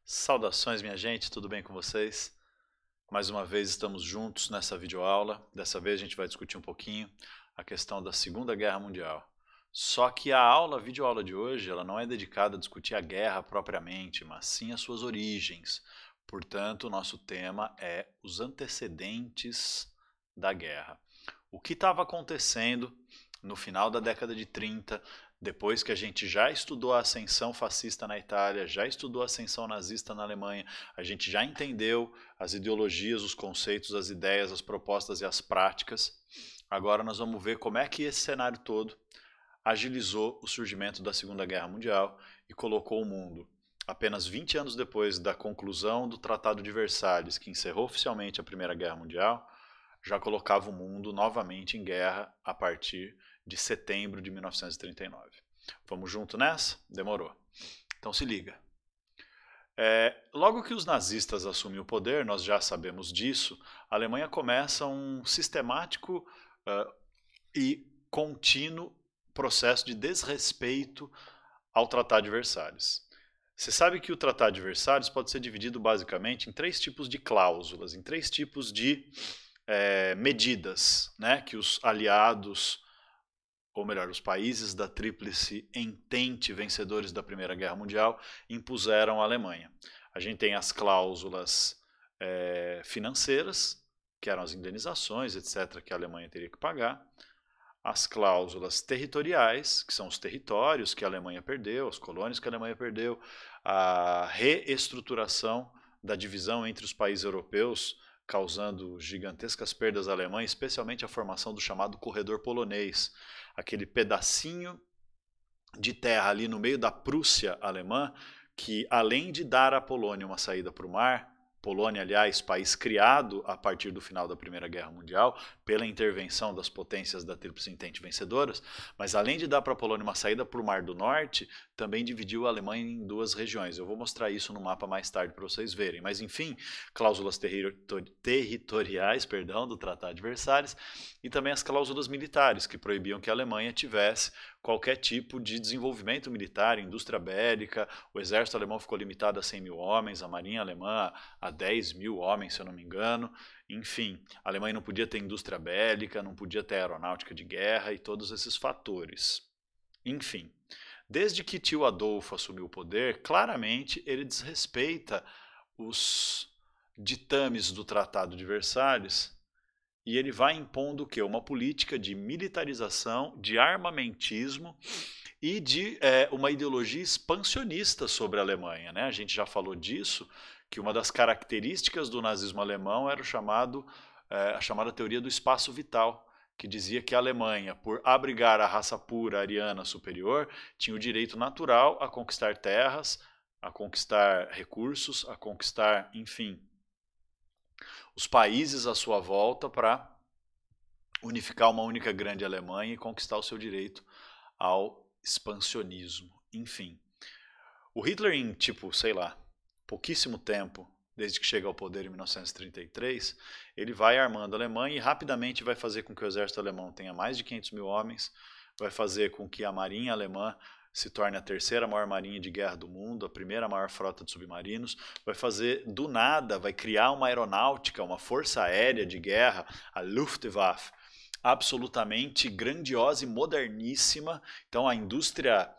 Saudações, minha gente, tudo bem com vocês? Mais uma vez estamos juntos nessa videoaula. Dessa vez a gente vai discutir um pouquinho a questão da Segunda Guerra Mundial. Só que a videoaula de hoje, ela não é dedicada a discutir a guerra propriamente, mas sim as suas origens. Portanto, o nosso tema é os antecedentes da guerra. O que estava acontecendo no final da década de 30, depois que a gente já estudou a ascensão fascista na Itália, já estudou a ascensão nazista na Alemanha, a gente já entendeu as ideologias, os conceitos, as ideias, as propostas e as práticas. Agora nós vamos ver como é que esse cenário todo agilizou o surgimento da Segunda Guerra Mundial e colocou o mundo, apenas 20 anos depois da conclusão do Tratado de Versalhes, que encerrou oficialmente a Primeira Guerra Mundial, já colocava o mundo novamente em guerra a partir de setembro de 1939. Vamos junto nessa? Demorou. Então se liga. Logo que os nazistas assumem o poder, nós já sabemos disso, a Alemanha começa um sistemático e contínuo processo de desrespeito ao Tratado de Versalhes. Você sabe que o Tratado de Versalhes pode ser dividido basicamente em três tipos de cláusulas, em três tipos de medidas, né, que os aliados, ou melhor, os países da Tríplice Entente, vencedores da Primeira Guerra Mundial, impuseram à Alemanha. A gente tem as cláusulas financeiras, que eram as indenizações, etc., que a Alemanha teria que pagar. As cláusulas territoriais, que são os territórios que a Alemanha perdeu, as colônias que a Alemanha perdeu, a reestruturação da divisão entre os países europeus, causando gigantescas perdas à Alemanha, especialmente a formação do chamado corredor polonês, aquele pedacinho de terra ali no meio da Prússia alemã, que além de dar à Polônia uma saída para o mar, Polônia, aliás, país criado a partir do final da Primeira Guerra Mundial, pela intervenção das potências da Tríplice Entente vencedoras, mas além de dar para a Polônia uma saída para o Mar do Norte, também dividiu a Alemanha em duas regiões. Eu vou mostrar isso no mapa mais tarde para vocês verem. Mas enfim, cláusulas territoriais, do Tratado de Versalhes, e também as cláusulas militares, que proibiam que a Alemanha tivesse qualquer tipo de desenvolvimento militar, indústria bélica. O exército alemão ficou limitado a 100 mil homens, a marinha alemã a 10 mil homens, se eu não me engano. Enfim, a Alemanha não podia ter indústria bélica, não podia ter aeronáutica de guerra e todos esses fatores. Enfim, desde que tio Adolfo assumiu o poder, claramente ele desrespeita os ditames do Tratado de Versalhes e ele vai impondo o quê? Uma política de militarização, de armamentismo e de uma ideologia expansionista sobre a Alemanha, né? A gente já falou disso, que uma das características do nazismo alemão era a chamada teoria do espaço vital, que dizia que a Alemanha, por abrigar a raça pura ariana superior, tinha o direito natural a conquistar terras, a conquistar recursos, a conquistar, enfim, os países à sua volta para unificar uma única grande Alemanha e conquistar o seu direito ao expansionismo. Enfim, o Hitler em, sei lá, pouquíssimo tempo, desde que chega ao poder em 1933, ele vai armando a Alemanha e rapidamente vai fazer com que o exército alemão tenha mais de 500 mil homens, vai fazer com que a marinha alemã se torne a terceira maior marinha de guerra do mundo, a primeira maior frota de submarinos, vai fazer do nada, vai criar uma aeronáutica, uma força aérea de guerra, a Luftwaffe, absolutamente grandiosa e moderníssima. Então a indústria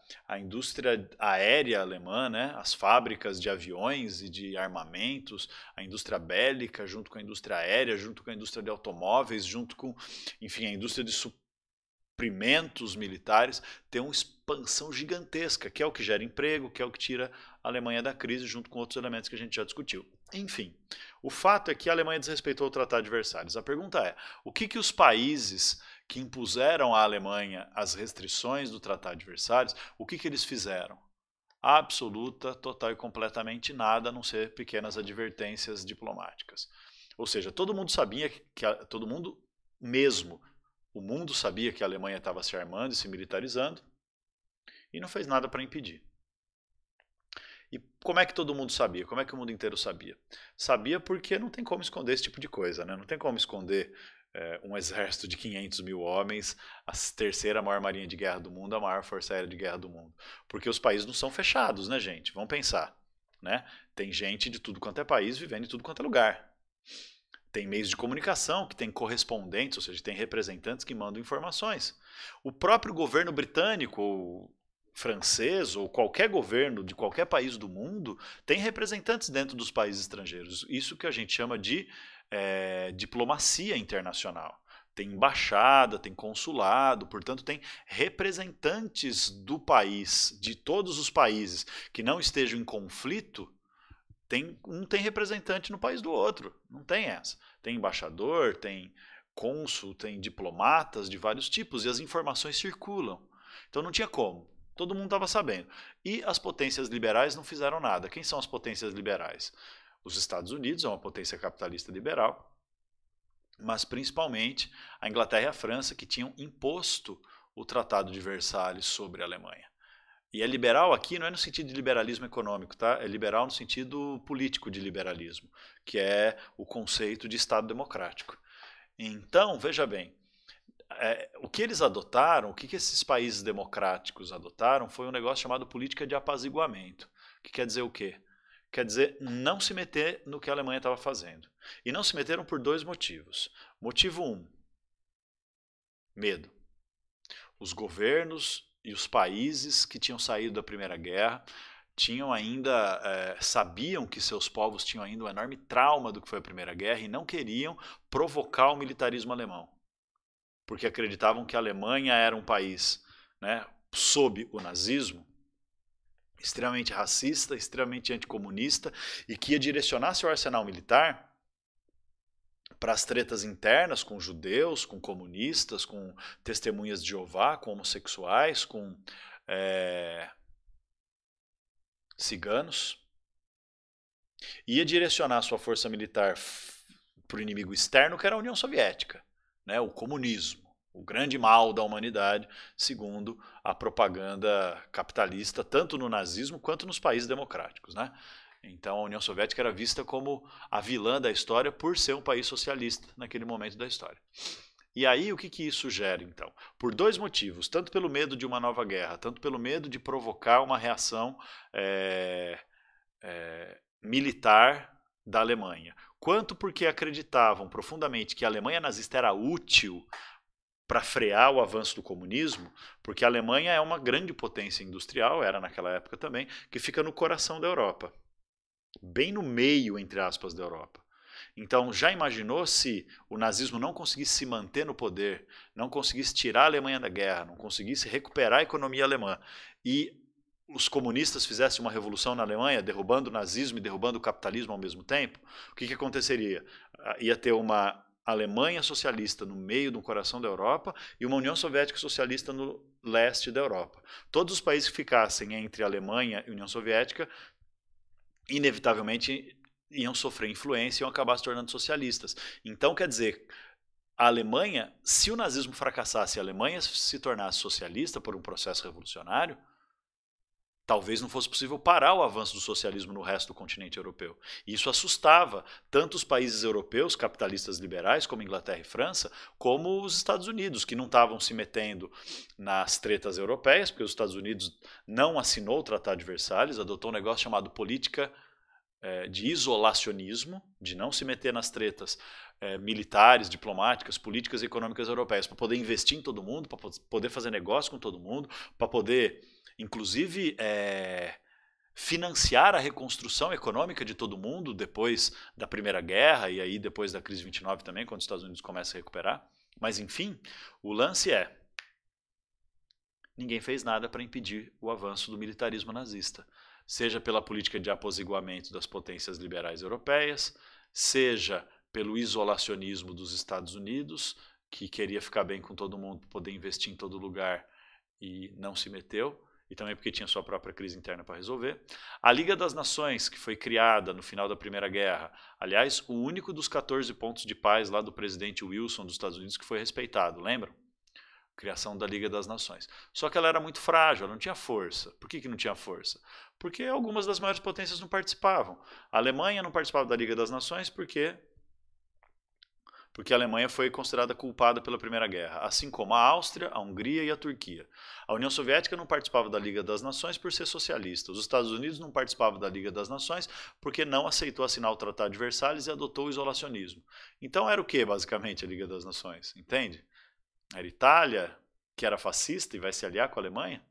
aérea alemã, né, as fábricas de aviões e de armamentos, a indústria bélica junto com a indústria aérea, junto com a indústria de automóveis, junto com, enfim, a indústria de suprimentos militares, tem uma expansão gigantesca, que é o que gera emprego, que é o que tira a Alemanha da crise, junto com outros elementos que a gente já discutiu. Enfim, o fato é que a Alemanha desrespeitou o Tratado de Versalhes. A pergunta é, o que os países que impuseram à Alemanha as restrições do Tratado de Versalhes, o que eles fizeram? Absoluta, total e completamente nada, a não ser pequenas advertências diplomáticas. Ou seja, todo mundo sabia todo mundo mesmo, o mundo sabia que a Alemanha estava se armando e se militarizando e não fez nada para impedir. E como é que todo mundo sabia? Como é que o mundo inteiro sabia? Sabia porque não tem como esconder esse tipo de coisa, né? Não tem como esconder um exército de 500 mil homens, a terceira maior marinha de guerra do mundo, a maior força aérea de guerra do mundo. Porque os países não são fechados, né, gente? Vamos pensar. né? Tem gente de tudo quanto é país vivendo em tudo quanto é lugar. Tem meios de comunicação que tem correspondentes, ou seja, tem representantes que mandam informações. O próprio governo britânico, ou francês, ou qualquer governo de qualquer país do mundo, tem representantes dentro dos países estrangeiros. Isso que a gente chama de diplomacia internacional. Tem embaixada, tem consulado, portanto, tem representantes do país, de todos os países que não estejam em conflito. Um tem representante no país do outro, não tem essa. Tem embaixador, tem cônsul, tem diplomatas de vários tipos e as informações circulam. Então não tinha como, todo mundo estava sabendo. E as potências liberais não fizeram nada. Quem são as potências liberais? Os Estados Unidos é uma potência capitalista liberal, mas principalmente a Inglaterra e a França, que tinham imposto o Tratado de Versalhes sobre a Alemanha. E é liberal aqui não é no sentido de liberalismo econômico, tá? É liberal no sentido político de liberalismo, que é o conceito de Estado democrático. Então, veja bem, o que eles adotaram, o que esses países democráticos adotaram foi um negócio chamado política de apaziguamento. Que quer dizer o quê? Quer dizer não se meter no que a Alemanha estava fazendo. E não se meteram por dois motivos. Motivo 1, medo. Os governos e os países que tinham saído da Primeira Guerra tinham ainda, sabiam que seus povos tinham ainda um enorme trauma do que foi a Primeira Guerra e não queriam provocar o militarismo alemão, porque acreditavam que a Alemanha era um país, né, sob o nazismo, extremamente racista, extremamente anticomunista e que ia direcionar seu arsenal militar para as tretas internas com judeus, com comunistas, com testemunhas de Jeová, com homossexuais, com ciganos. Ia direcionar sua força militar para o inimigo externo, que era a União Soviética, né, o comunismo, o grande mal da humanidade, segundo a propaganda capitalista, tanto no nazismo quanto nos países democráticos, né? Então a União Soviética era vista como a vilã da história por ser um país socialista naquele momento da história. E aí o que isso gera então? Por dois motivos, tanto pelo medo de uma nova guerra, tanto pelo medo de provocar uma reação militar da Alemanha, quanto porque acreditavam profundamente que a Alemanha nazista era útil para frear o avanço do comunismo, porque a Alemanha é uma grande potência industrial, era naquela época também, que fica no coração da Europa. Bem no meio, entre aspas, da Europa. Então, já imaginou se o nazismo não conseguisse se manter no poder, não conseguisse tirar a Alemanha da guerra, não conseguisse recuperar a economia alemã e os comunistas fizessem uma revolução na Alemanha, derrubando o nazismo e derrubando o capitalismo ao mesmo tempo? O que aconteceria? Ia ter uma Alemanha socialista no meio do coração da Europa e uma União Soviética socialista no leste da Europa. Todos os países que ficassem entre a Alemanha e a União Soviética inevitavelmente iam sofrer influência e iam acabar se tornando socialistas. Então, quer dizer, a Alemanha, se o nazismo fracassasse e a Alemanha se tornasse socialista por um processo revolucionário, talvez não fosse possível parar o avanço do socialismo no resto do continente europeu. E isso assustava tanto os países europeus, capitalistas liberais, como Inglaterra e França, como os Estados Unidos, que não estavam se metendo nas tretas europeias, porque os Estados Unidos não assinou o Tratado de Versalhes, adotou um negócio chamado política de isolacionismo, de não se meter nas tretas militares, diplomáticas, políticas e econômicas europeias, para poder investir em todo mundo, para poder fazer negócio com todo mundo, para poder inclusive financiar a reconstrução econômica de todo mundo depois da Primeira Guerra e aí depois da crise de 29 também, quando os Estados Unidos começam a recuperar. Mas enfim, o lance ninguém fez nada para impedir o avanço do militarismo nazista, seja pela política de apaziguamento das potências liberais europeias, seja pelo isolacionismo dos Estados Unidos, que queria ficar bem com todo mundo, poder investir em todo lugar e não se meteu, e também porque tinha sua própria crise interna para resolver. A Liga das Nações, que foi criada no final da Primeira Guerra, aliás, o único dos 14 pontos de paz lá do presidente Wilson dos Estados Unidos que foi respeitado, lembram? Criação da Liga das Nações. Só que ela era muito frágil, ela não tinha força. Por que não tinha força? Porque algumas das maiores potências não participavam. A Alemanha não participava da Liga das Nações porque porque a Alemanha foi considerada culpada pela Primeira Guerra, assim como a Áustria, a Hungria e a Turquia. A União Soviética não participava da Liga das Nações por ser socialista. Os Estados Unidos não participavam da Liga das Nações porque não aceitou assinar o Tratado de Versalhes e adotou o isolacionismo. Então era o que, basicamente, a Liga das Nações? Entende? Era Itália, que era fascista e vai se aliar com a Alemanha.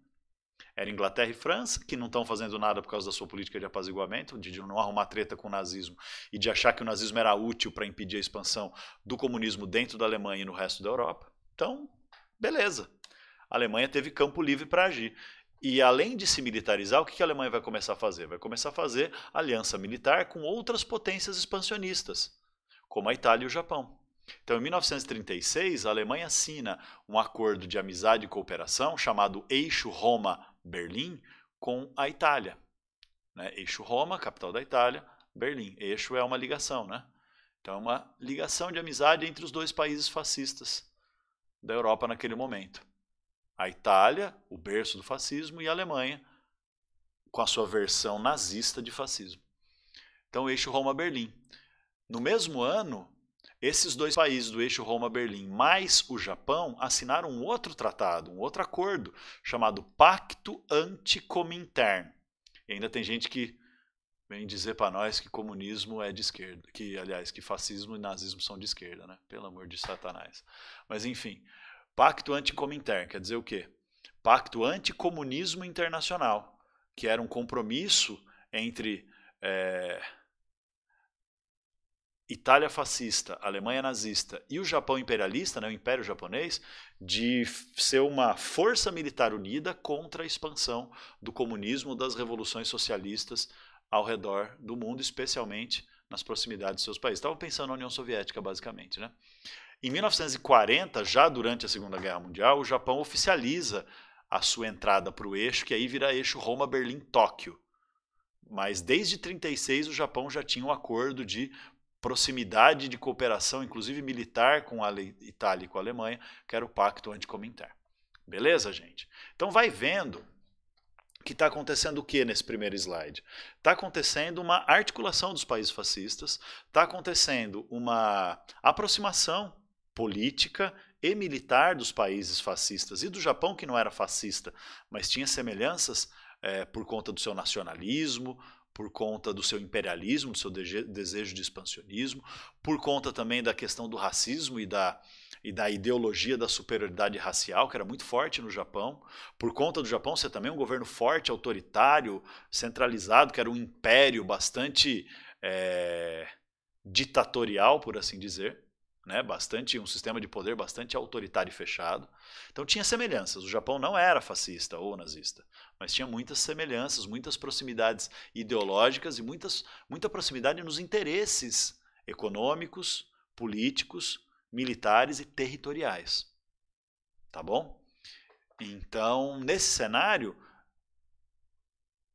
Era Inglaterra e França, que não estão fazendo nada por causa da sua política de apaziguamento, de não arrumar treta com o nazismo e de achar que o nazismo era útil para impedir a expansão do comunismo dentro da Alemanha e no resto da Europa. Então, beleza. A Alemanha teve campo livre para agir. E além de se militarizar, o que a Alemanha vai começar a fazer? Vai começar a fazer aliança militar com outras potências expansionistas, como a Itália e o Japão. Então, em 1936, a Alemanha assina um acordo de amizade e cooperação chamado Eixo Roma-Berlim com a Itália. Né? Eixo Roma, capital da Itália, Berlim. Eixo é uma ligação, né? Então, é uma ligação de amizade entre os dois países fascistas da Europa naquele momento. A Itália, o berço do fascismo, e a Alemanha, com a sua versão nazista de fascismo. Então, Eixo Roma-Berlim. No mesmo ano, esses dois países do eixo Roma-Berlim mais o Japão assinaram um outro tratado, um outro acordo, chamado Pacto Anticomintern. E ainda tem gente que vem dizer para nós que comunismo é de esquerda, que fascismo e nazismo são de esquerda, né? Pelo amor de Satanás. Mas enfim, Pacto Anticomintern quer dizer o quê? Pacto Anticomunismo Internacional, que era um compromisso entre Itália fascista, Alemanha nazista e o Japão imperialista, né, o Império Japonês, de ser uma força militar unida contra a expansão do comunismo, das revoluções socialistas ao redor do mundo, especialmente nas proximidades de seus países. Estavam pensando na União Soviética, basicamente. Né? Em 1940, já durante a Segunda Guerra Mundial, o Japão oficializa a sua entrada para o eixo, que aí vira eixo Roma-Berlim-Tóquio. Mas desde 1936 o Japão já tinha um acordo de proximidade de cooperação, inclusive militar, com a Itália e com a Alemanha, que era o Pacto Anticomintern. Beleza, gente? Então vai vendo que está acontecendo o que nesse primeiro slide? Está acontecendo uma articulação dos países fascistas, está acontecendo uma aproximação política e militar dos países fascistas e do Japão, que não era fascista, mas tinha semelhanças por conta do seu nacionalismo, por conta do seu imperialismo, do seu desejo de expansionismo, por conta também da questão do racismo e da ideologia da superioridade racial, que era muito forte no Japão, por conta do Japão ser também um governo forte, autoritário, centralizado, que era um império bastante ditatorial, por assim dizer, né? Um sistema de poder bastante autoritário e fechado. Então tinha semelhanças. O Japão não era fascista ou nazista, mas tinha muitas semelhanças, muitas proximidades ideológicas e muita proximidade nos interesses econômicos, políticos, militares e territoriais. Tá bom? Então, nesse cenário,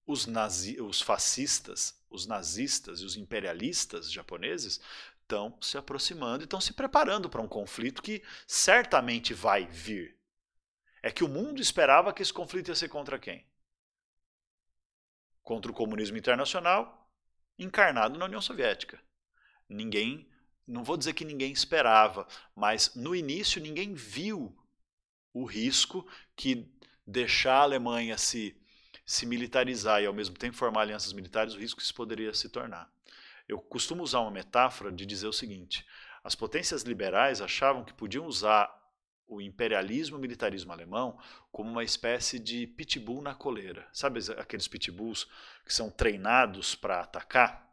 os fascistas, os nazistas e os imperialistas japoneses estão se aproximando e estão se preparando para um conflito que certamente vai vir. É que o mundo esperava que esse conflito ia ser contra quem? Contra o comunismo internacional, encarnado na União Soviética. Ninguém, não vou dizer que ninguém esperava, mas no início ninguém viu o risco que deixar a Alemanha se militarizar e ao mesmo tempo formar alianças militares, o risco que isso poderia se tornar. Eu costumo usar uma metáfora de dizer o seguinte: as potências liberais achavam que podiam usar o imperialismo e o militarismo alemão como uma espécie de pitbull na coleira. Sabe aqueles pitbulls que são treinados para atacar,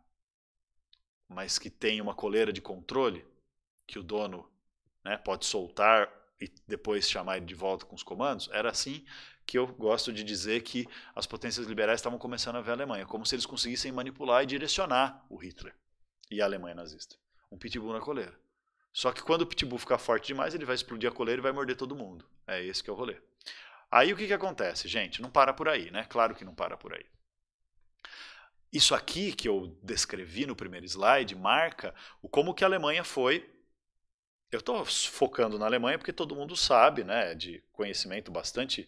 mas que tem uma coleira de controle, que o dono, né, pode soltar e depois chamar ele de volta com os comandos? Era assim que eu gosto de dizer que as potências liberais estavam começando a ver a Alemanha, como se eles conseguissem manipular e direcionar o Hitler e a Alemanha nazista. Um pitbull na coleira. Só que quando o pitbull ficar forte demais, ele vai explodir a coleira e vai morder todo mundo. É esse que é o rolê. Aí o que acontece, gente? Não para por aí, né? Claro que não para por aí. Isso aqui que eu descrevi no primeiro slide marca como que a Alemanha foi. Eu estou focando na Alemanha porque todo mundo sabe, né, de conhecimento bastante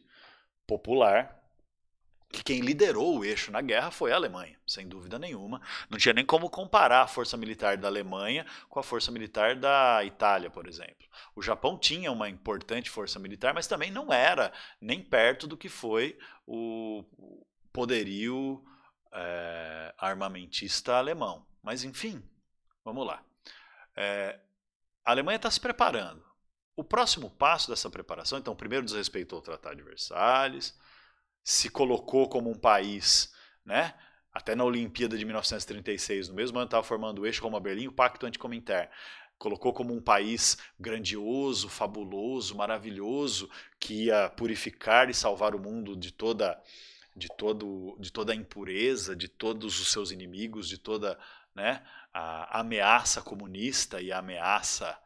popular, que quem liderou o eixo na guerra foi a Alemanha, sem dúvida nenhuma. Não tinha nem como comparar a força militar da Alemanha com a força militar da Itália, por exemplo. O Japão tinha uma importante força militar, mas também não era nem perto do que foi o poderio armamentista alemão. Mas enfim, vamos lá. A Alemanha está se preparando. O próximo passo dessa preparação, então, primeiro desrespeitou o Tratado de Versalhes, se colocou como um país, né? Até na Olimpíada de 1936, no mesmo ano estava formando o eixo Roma-Berlim, o Pacto Anticominterno. Colocou como um país grandioso, fabuloso, maravilhoso, que ia purificar e salvar o mundo de toda a impureza, de todos os seus inimigos, de toda, né, a ameaça comunista e a ameaça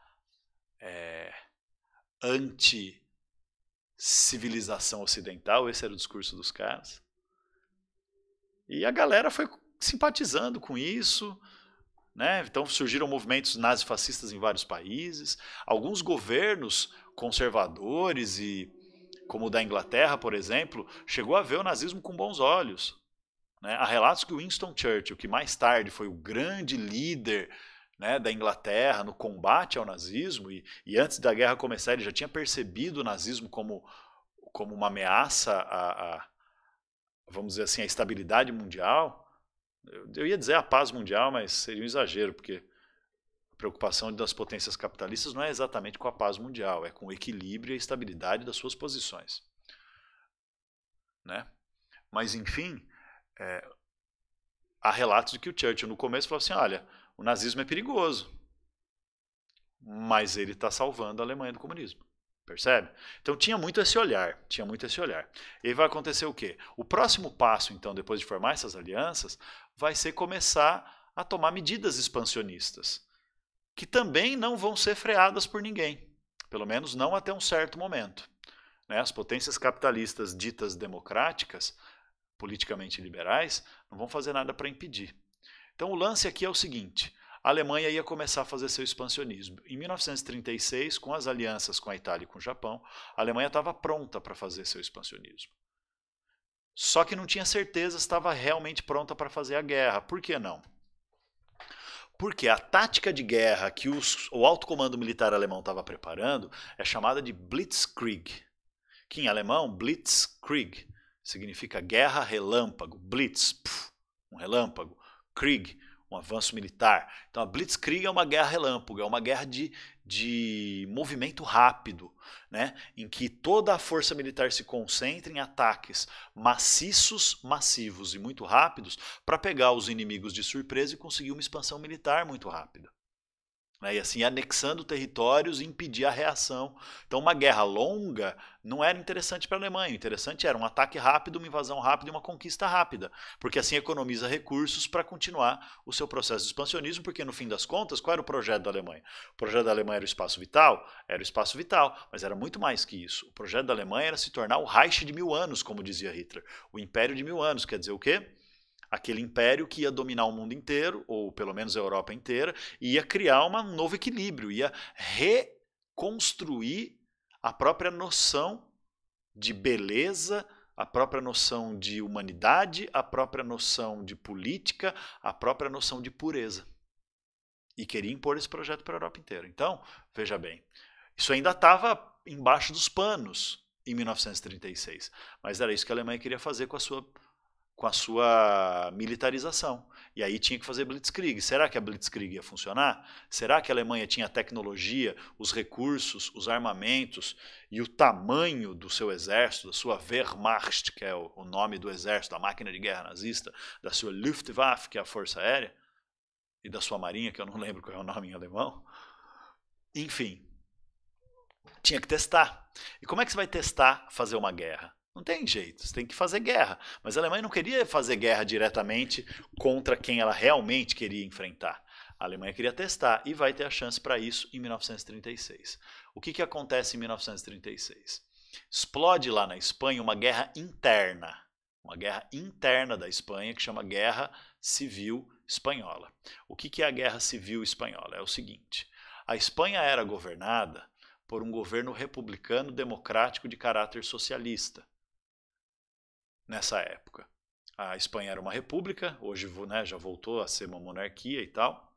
anti-civilização ocidental. Esse era o discurso dos caras. E a galera foi simpatizando com isso, né? Então surgiram movimentos nazifascistas em vários países. Alguns governos conservadores, como o da Inglaterra, por exemplo, chegou a ver o nazismo com bons olhos. Né? Há relatos que Winston Churchill, que mais tarde foi o grande líder, né, da Inglaterra no combate ao nazismo, e antes da guerra começar ele já tinha percebido o nazismo como uma ameaça vamos dizer assim, a estabilidade mundial. Eu ia dizer a paz mundial, mas seria um exagero, porque a preocupação das potências capitalistas não é exatamente com a paz mundial, é com o equilíbrio e a estabilidade das suas posições. Né? Mas, enfim, há relatos de que o Churchill no começo falou assim, olha, o nazismo é perigoso, mas ele está salvando a Alemanha do comunismo. Percebe? Então tinha muito esse olhar, E aí vai acontecer o quê? O próximo passo, então, depois de formar essas alianças, vai ser começar a tomar medidas expansionistas, que também não vão ser freadas por ninguém, pelo menos não até um certo momento. Né? As potências capitalistas ditas democráticas, politicamente liberais, não vão fazer nada para impedir. Então o lance aqui é o seguinte, a Alemanha ia começar a fazer seu expansionismo. Em 1936, com as alianças com a Itália e com o Japão, a Alemanha estava pronta para fazer seu expansionismo. Só que não tinha certeza se estava realmente pronta para fazer a guerra. Por que não? Porque a tática de guerra que o alto comando militar alemão estava preparando é chamada de Blitzkrieg, que em alemão, Blitzkrieg, significa guerra relâmpago. Blitz, um relâmpago. Krieg, um avanço militar. Então a Blitzkrieg é uma guerra relâmpago, é uma guerra de movimento rápido, né? Em que toda a força militar se concentra em ataques maciços, massivos e muito rápidos para pegar os inimigos de surpresa e conseguir uma expansão militar muito rápida. E assim anexando territórios e impedir a reação. Então uma guerra longa não era interessante para a Alemanha, o interessante era um ataque rápido, uma invasão rápida e uma conquista rápida, porque assim economiza recursos para continuar o seu processo de expansionismo, porque no fim das contas, qual era o projeto da Alemanha? O projeto da Alemanha era o espaço vital? Era o espaço vital, mas era muito mais que isso. O projeto da Alemanha era se tornar o Reich de 1000 anos, como dizia Hitler, o Império de 1000 anos, quer dizer o quê? Aquele império que ia dominar o mundo inteiro, ou pelo menos a Europa inteira, e ia criar um novo equilíbrio, ia reconstruir a própria noção de beleza, a própria noção de humanidade, a própria noção de política, a própria noção de pureza. E queria impor esse projeto para a Europa inteira. Então, veja bem, isso ainda estava embaixo dos panos em 1936, mas era isso que a Alemanha queria fazer com a sua militarização. E aí tinha que fazer Blitzkrieg. Será que a Blitzkrieg ia funcionar? Será que a Alemanha tinha a tecnologia, os recursos, os armamentos e o tamanho do seu exército, da sua Wehrmacht, que é o nome do exército, da máquina de guerra nazista, da sua Luftwaffe, que é a força aérea, e da sua marinha, que eu não lembro qual é o nome em alemão? Enfim, tinha que testar. E como é que você vai testar fazer uma guerra? Não tem jeito, você tem que fazer guerra. Mas a Alemanha não queria fazer guerra diretamente contra quem ela realmente queria enfrentar. A Alemanha queria testar e vai ter a chance para isso em 1936. O que acontece em 1936? Explode lá na Espanha uma guerra interna da Espanha que chama Guerra Civil Espanhola. O que é a Guerra Civil Espanhola? É o seguinte, a Espanha era governada por um governo republicano democrático de caráter socialista. nessa época. A Espanha era uma república, hoje, né, já voltou a ser uma monarquia e tal.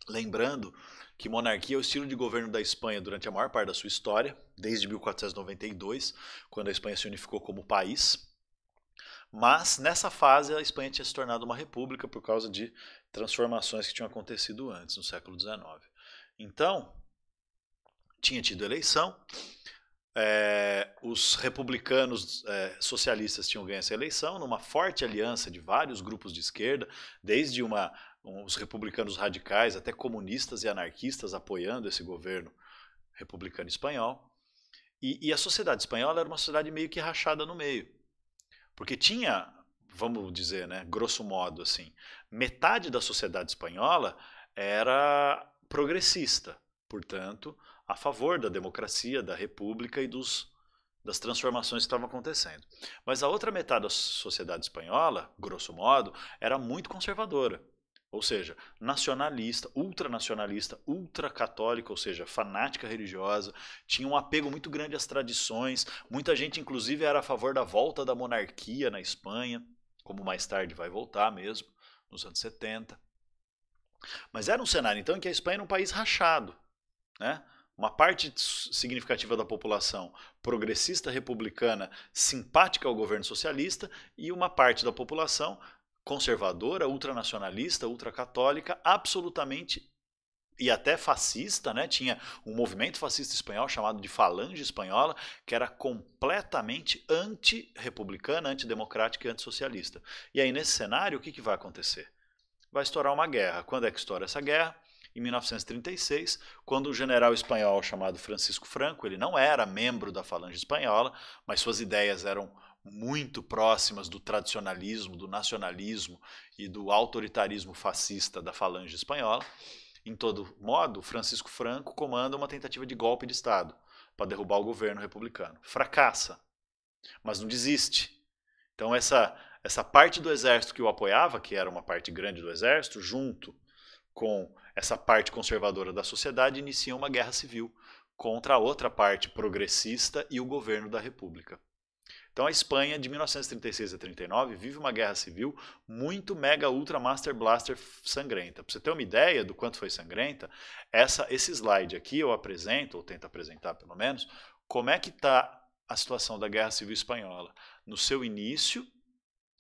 Lembrando que monarquia é o estilo de governo da Espanha durante a maior parte da sua história, desde 1492, quando a Espanha se unificou como país. Mas nessa fase a Espanha tinha se tornado uma república por causa de transformações que tinham acontecido antes, no século XIX. Então, tinha tido eleição, os republicanos socialistas tinham ganho essa eleição numa forte aliança de vários grupos de esquerda, desde os republicanos radicais até comunistas e anarquistas apoiando esse governo republicano espanhol. E a sociedade espanhola era uma sociedade meio que rachada no meio, porque tinha, vamos dizer, né, grosso modo assim, metade da sociedade espanhola era progressista, portanto, a favor da democracia, da república e das transformações que estavam acontecendo. Mas a outra metade da sociedade espanhola, grosso modo, era muito conservadora. Ou seja, nacionalista, ultracatólica, ou seja, fanática religiosa, tinha um apego muito grande às tradições, muita gente inclusive era a favor da volta da monarquia na Espanha, como mais tarde vai voltar mesmo, nos anos 70. Mas era um cenário então em que a Espanha era um país rachado, né? Uma parte significativa da população progressista republicana simpática ao governo socialista e uma parte da população conservadora, ultranacionalista, ultracatólica, absolutamente e até fascista, né? Tinha um movimento fascista espanhol chamado de Falange Espanhola, que era completamente anti-republicana, antidemocrática e antissocialista. E aí, nesse cenário, o que vai acontecer? Vai estourar uma guerra. Quando é que estoura essa guerra? Em 1936, quando um general espanhol chamado Francisco Franco, ele não era membro da Falange Espanhola, mas suas ideias eram muito próximas do tradicionalismo, do nacionalismo e do autoritarismo fascista da Falange Espanhola. Em todo modo, Francisco Franco comanda uma tentativa de golpe de Estado para derrubar o governo republicano. Fracassa, mas não desiste. Então essa parte do exército que o apoiava, que era uma parte grande do exército, junto com essa parte conservadora da sociedade, inicia uma guerra civil contra a outra parte progressista e o governo da república. Então a Espanha, de 1936 a 39, vive uma guerra civil muito mega ultra master blaster sangrenta. Para você ter uma ideia do quanto foi sangrenta, esse slide aqui eu apresento, ou tento apresentar pelo menos, como é que está a situação da Guerra Civil Espanhola. No seu início,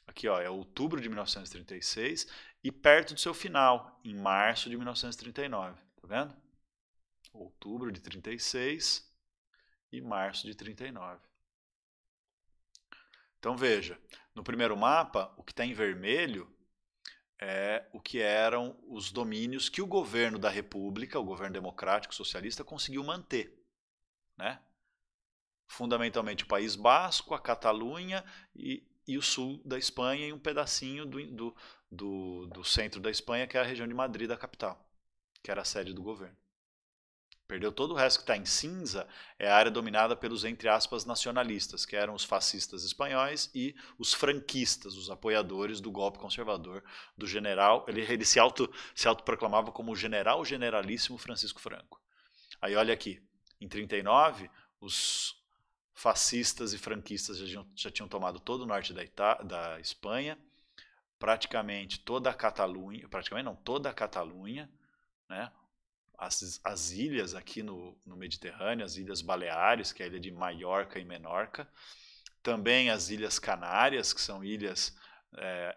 aqui ó, é outubro de 1936, e perto do seu final, em março de 1939. Tá vendo? Outubro de 36 e março de 39. Então veja, no primeiro mapa, o que está em vermelho é o que eram os domínios que o governo da República, o governo democrático socialista, conseguiu manter, né? Fundamentalmente o País Basco, a Catalunha e o sul da Espanha e um pedacinho do centro da Espanha, que é a região de Madrid, da capital, que era a sede do governo. Perdeu todo o resto que está em cinza, é a área dominada pelos, entre aspas, nacionalistas, que eram os fascistas espanhóis e os franquistas, os apoiadores do golpe conservador do general. Ele se autoproclamava como o general generalíssimo Francisco Franco. Aí olha aqui, em 39, os fascistas e franquistas já tinham tomado todo o norte da Espanha, praticamente toda a Catalunha, praticamente não, toda a Catalunha, né? As ilhas aqui no Mediterrâneo, as Ilhas Baleares, que é a ilha de Maiorca e Menorca, também as Ilhas Canárias, que são ilhas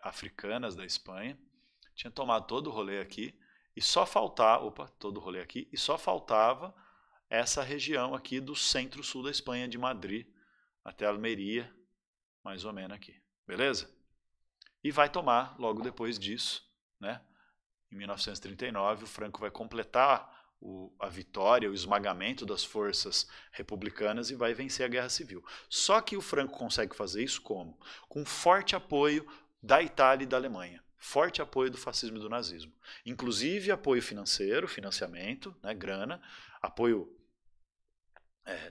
africanas da Espanha, tinha tomado todo o rolê aqui, e só faltava, e só faltava essa região aqui do centro-sul da Espanha, de Madrid até Almeria, mais ou menos aqui, beleza? E vai tomar logo depois disso, né? Em 1939, o Franco vai completar a vitória, o esmagamento das forças republicanas e vai vencer a Guerra Civil. Só que o Franco consegue fazer isso como? Com forte apoio da Itália e da Alemanha. Forte apoio do fascismo e do nazismo. Inclusive apoio financeiro, financiamento, né, grana, apoio,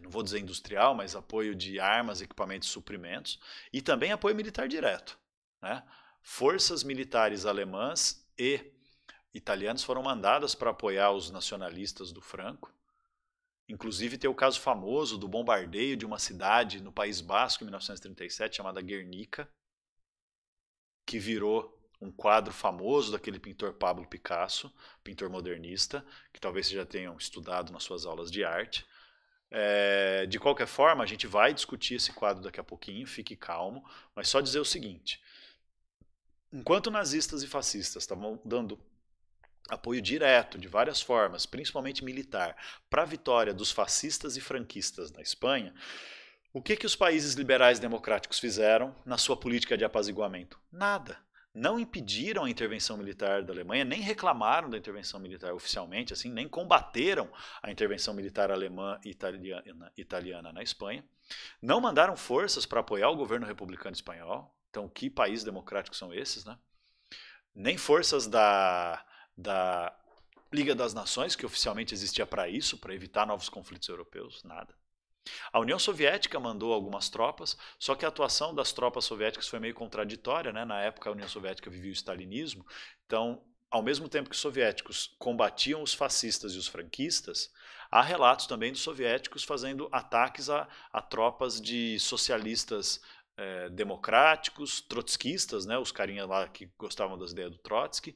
não vou dizer industrial, mas apoio de armas, equipamentos, suprimentos, e também apoio militar direto, né? Forças militares alemãs e italianos foram mandadas para apoiar os nacionalistas do Franco. Inclusive tem o caso famoso do bombardeio de uma cidade no País Basco em 1937 chamada Guernica, que virou um quadro famoso daquele pintor Pablo Picasso, pintor modernista, que talvez vocês já tenham estudado nas suas aulas de arte. De qualquer forma, a gente vai discutir esse quadro daqui a pouquinho, fique calmo, mas só dizer o seguinte: enquanto nazistas e fascistas estavam dando apoio direto, de várias formas, principalmente militar, para a vitória dos fascistas e franquistas na Espanha, o que os países liberais democráticos fizeram na sua política de apaziguamento? Nada. Não impediram a intervenção militar da Alemanha, nem reclamaram da intervenção militar oficialmente, assim, nem combateram a intervenção militar alemã e italiana na Espanha. Não mandaram forças para apoiar o governo republicano espanhol. Então, que países democráticos são esses, né? Nem forças da Liga das Nações, que oficialmente existia para isso, para evitar novos conflitos europeus, nada. A União Soviética mandou algumas tropas, só que a atuação das tropas soviéticas foi meio contraditória, né? Na época a União Soviética vivia o stalinismo, então, ao mesmo tempo que os soviéticos combatiam os fascistas e os franquistas, há relatos também dos soviéticos fazendo ataques a tropas de socialistas democráticos, trotskistas, né? Os carinhas lá que gostavam das ideias do Trotsky,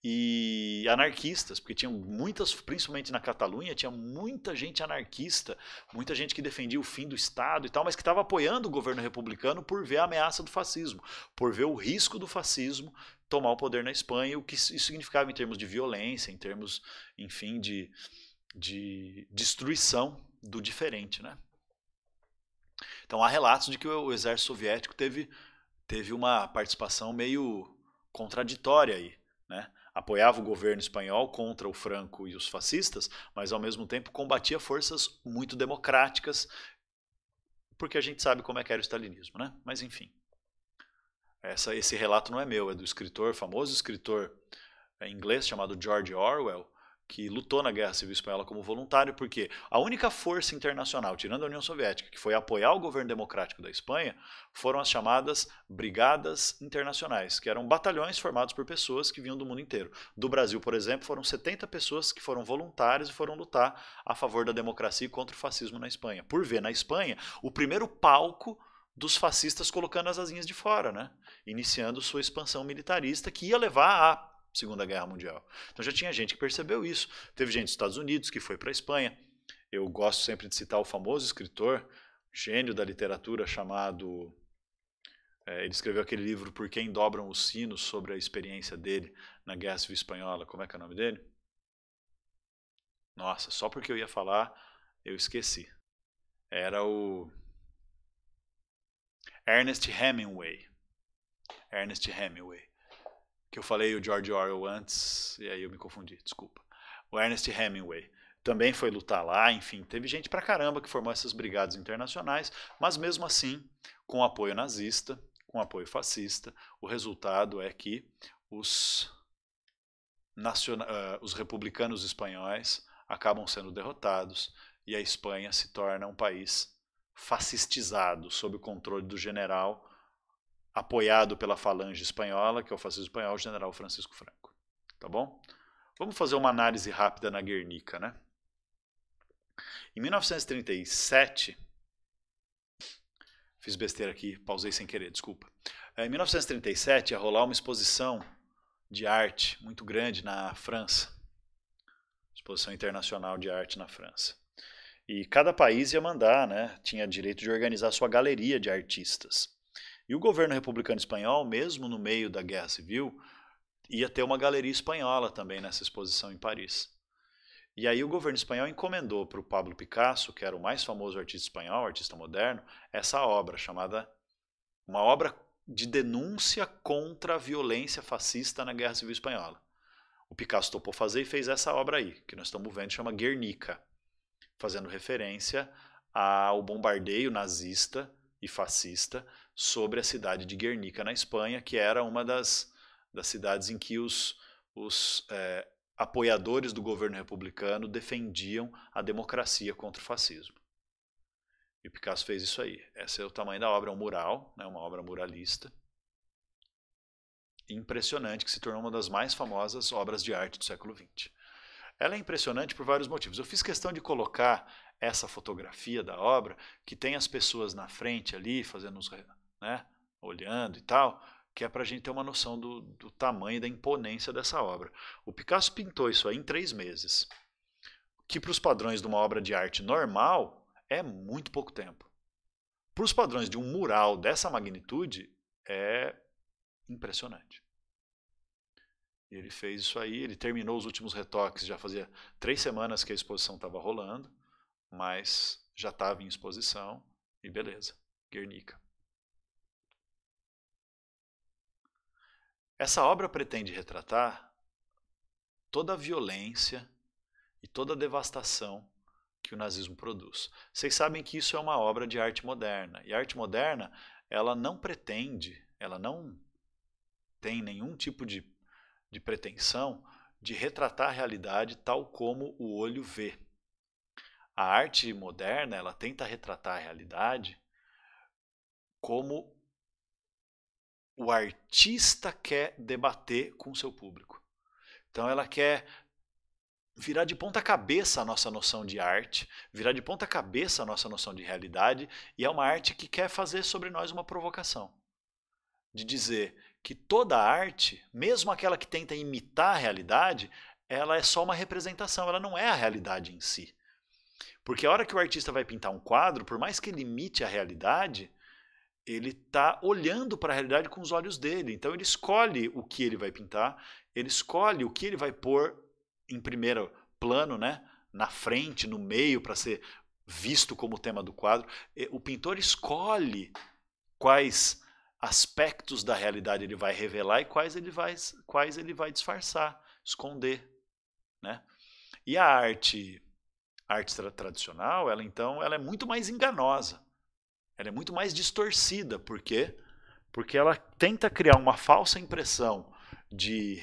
e anarquistas, porque tinham muitas, principalmente na Catalunha, tinha muita gente anarquista, muita gente que defendia o fim do Estado e tal, mas que estava apoiando o governo republicano por ver a ameaça do fascismo, por ver o risco do fascismo tomar o poder na Espanha, o que isso significava em termos de violência, em termos, enfim, de destruição do diferente, né? Então há relatos de que o exército soviético teve uma participação meio contraditória aí, né? Apoiava o governo espanhol contra o Franco e os fascistas, mas ao mesmo tempo combatia forças muito democráticas, porque a gente sabe como é que era o stalinismo, né? Mas enfim, esse relato não é meu, é do escritor, famoso escritor inglês chamado George Orwell, que lutou na Guerra Civil Espanhola como voluntário, porque a única força internacional, tirando a União Soviética, que foi apoiar o governo democrático da Espanha, foram as chamadas Brigadas Internacionais, que eram batalhões formados por pessoas que vinham do mundo inteiro. Do Brasil, por exemplo, foram 70 pessoas que foram voluntárias e foram lutar a favor da democracia e contra o fascismo na Espanha. Por ver na Espanha o primeiro palco dos fascistas colocando as asinhas de fora, né? Iniciando sua expansão militarista que ia levar a Segunda Guerra Mundial. Então já tinha gente que percebeu isso. Teve gente dos Estados Unidos que foi para a Espanha. Eu gosto sempre de citar o famoso escritor, gênio da literatura, chamado... ele escreveu aquele livro Por Quem Dobram os Sinos, sobre a experiência dele na Guerra Civil Espanhola. Como é que é o nome dele? Nossa, só porque eu ia falar, eu esqueci. Era o Ernest Hemingway. Ernest Hemingway. Que eu falei o George Orwell antes, e aí eu me confundi, desculpa. O Ernest Hemingway também foi lutar lá, enfim, teve gente pra caramba que formou essas brigadas internacionais, mas mesmo assim, com apoio nazista, com apoio fascista, o resultado é que os republicanos espanhóis acabam sendo derrotados e a Espanha se torna um país fascistizado, sob o controle do general apoiado pela falange espanhola, que é o fascismo espanhol, o general Francisco Franco. Tá bom? Vamos fazer uma análise rápida na Guernica, né? Em 1937, fiz besteira aqui, pausei sem querer, desculpa. Em 1937 ia rolar uma exposição de arte muito grande na França, exposição internacional de arte na França. E cada país ia mandar, né? Tinha direito de organizar sua galeria de artistas. E o governo republicano espanhol, mesmo no meio da Guerra Civil, ia ter uma galeria espanhola também nessa exposição em Paris. E aí o governo espanhol encomendou para o Pablo Picasso, que era o mais famoso artista espanhol, artista moderno, essa obra chamada, uma obra de denúncia contra a violência fascista na Guerra Civil Espanhola. O Picasso topou fazer e fez essa obra aí, que nós estamos vendo, chama Guernica, fazendo referência ao bombardeio nazista e fascista sobre a cidade de Guernica, na Espanha, que era uma das cidades em que os apoiadores do governo republicano defendiam a democracia contra o fascismo. E o Picasso fez isso aí. Esse é o tamanho da obra, é um mural, né, uma obra muralista. Impressionante, que se tornou uma das mais famosas obras de arte do século XX. Ela é impressionante por vários motivos. Eu fiz questão de colocar essa fotografia da obra, que tem as pessoas na frente ali, fazendo uns, né, olhando e tal, que é para a gente ter uma noção do tamanho e da imponência dessa obra. O Picasso pintou isso aí em 3 meses, que para os padrões de uma obra de arte normal é muito pouco tempo. Para os padrões de um mural dessa magnitude, é impressionante. Ele fez isso aí, ele terminou os últimos retoques, já fazia 3 semanas que a exposição estava rolando, mas já estava em exposição e beleza, Guernica. Essa obra pretende retratar toda a violência e toda a devastação que o nazismo produz. Vocês sabem que isso é uma obra de arte moderna, e a arte moderna, ela não pretende, ela não tem nenhum tipo de pretensão de retratar a realidade tal como o olho vê. A arte moderna, ela tenta retratar a realidade como o artista quer debater com o seu público. Então ela quer virar de ponta cabeça a nossa noção de arte, virar de ponta cabeça a nossa noção de realidade, e é uma arte que quer fazer sobre nós uma provocação. De dizer que toda arte, mesmo aquela que tenta imitar a realidade, ela é só uma representação, ela não é a realidade em si. Porque a hora que o artista vai pintar um quadro, por mais que ele imite a realidade, ele está olhando para a realidade com os olhos dele. Então ele escolhe o que ele vai pintar, ele escolhe o que ele vai pôr em primeiro plano, né? Na frente, no meio, para ser visto como tema do quadro. O pintor escolhe quais aspectos da realidade ele vai revelar e quais ele vai disfarçar, esconder, né? E a arte tradicional, ela é muito mais enganosa, ela é muito mais distorcida. Por quê? Porque ela tenta criar uma falsa impressão de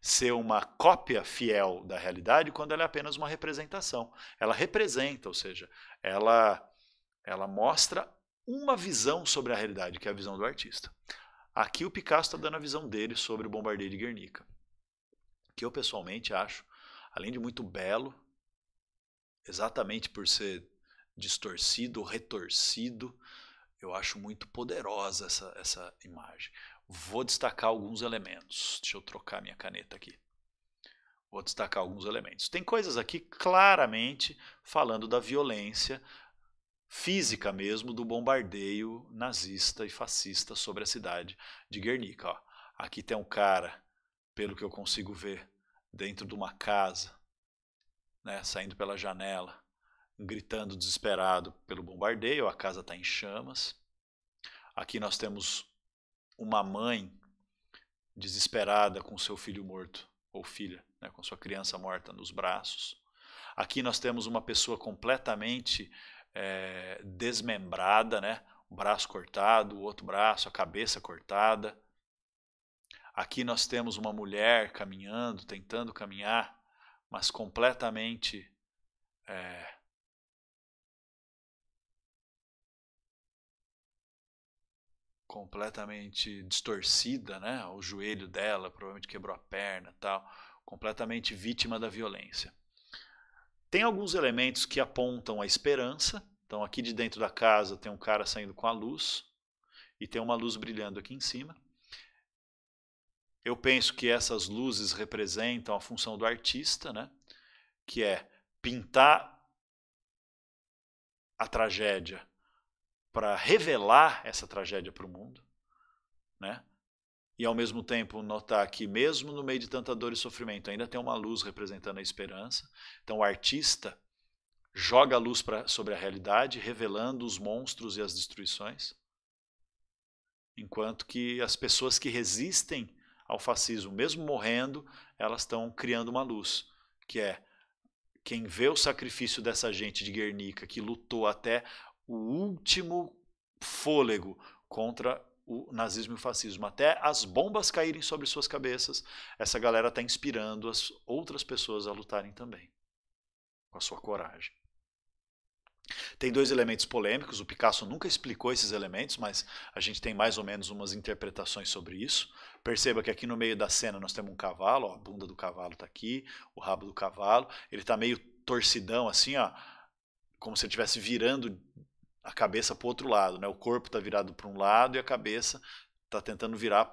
ser uma cópia fiel da realidade quando ela é apenas uma representação. Ela representa, ou seja, ela mostra uma visão sobre a realidade, que é a visão do artista. Aqui o Picasso está dando a visão dele sobre o Bombardeio de Guernica, que eu pessoalmente acho, além de muito belo, exatamente por ser distorcido, retorcido, eu acho muito poderosa essa imagem. Vou destacar alguns elementos. Deixa eu trocar minha caneta aqui. Vou destacar alguns elementos. Tem coisas aqui claramente falando da violência física mesmo do bombardeio nazista e fascista sobre a cidade de Guernica. Ó, aqui tem um cara, pelo que eu consigo ver, dentro de uma casa, né, saindo pela janela, gritando desesperado pelo bombardeio. A casa está em chamas. Aqui nós temos uma mãe desesperada com seu filho morto, ou filha, né, com sua criança morta nos braços. Aqui nós temos uma pessoa completamente desmembrada, né? O braço cortado, o outro braço, a cabeça cortada. Aqui nós temos uma mulher caminhando, tentando caminhar, mas completamente distorcida, né? O joelho dela provavelmente quebrou a perna, tal, completamente vítima da violência. Tem alguns elementos que apontam a esperança. Então aqui de dentro da casa tem um cara saindo com a luz e tem uma luz brilhando aqui em cima. Eu penso que essas luzes representam a função do artista, né? Que é pintar a tragédia para revelar essa tragédia para o mundo, né? E ao mesmo tempo notar que mesmo no meio de tanta dor e sofrimento ainda tem uma luz representando a esperança. Então o artista joga a luz sobre a realidade, revelando os monstros e as destruições, enquanto que as pessoas que resistem ao fascismo, mesmo morrendo, elas estão criando uma luz, que é quem vê o sacrifício dessa gente de Guernica, que lutou até o último fôlego contra o nazismo e o fascismo, até as bombas caírem sobre suas cabeças, essa galera está inspirando as outras pessoas a lutarem também, com a sua coragem. Tem 2 elementos polêmicos, o Picasso nunca explicou esses elementos, mas a gente tem mais ou menos umas interpretações sobre isso. Perceba que aqui no meio da cena nós temos um cavalo, ó, a bunda do cavalo está aqui, o rabo do cavalo, ele está meio torcidão assim, ó, como se ele estivesse virando a cabeça para o outro lado, né? O corpo está virado para um lado e a cabeça está tentando virar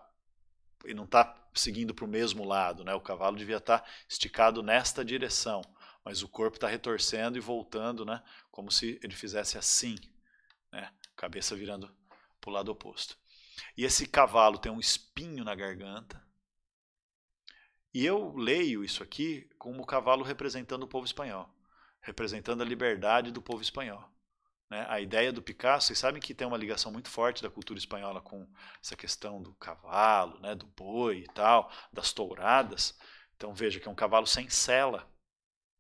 e não está seguindo para o mesmo lado, né? O cavalo devia estar esticado nesta direção, mas o corpo está retorcendo e voltando, né? Como se ele fizesse assim, né? Cabeça virando para o lado oposto. E esse cavalo tem um espinho na garganta. E eu leio isso aqui como o cavalo representando o povo espanhol, representando a liberdade do povo espanhol. Né? A ideia do Picasso, vocês sabem que tem uma ligação muito forte da cultura espanhola com essa questão do cavalo, né? Do boi e tal, das touradas. Então veja que é um cavalo sem sela,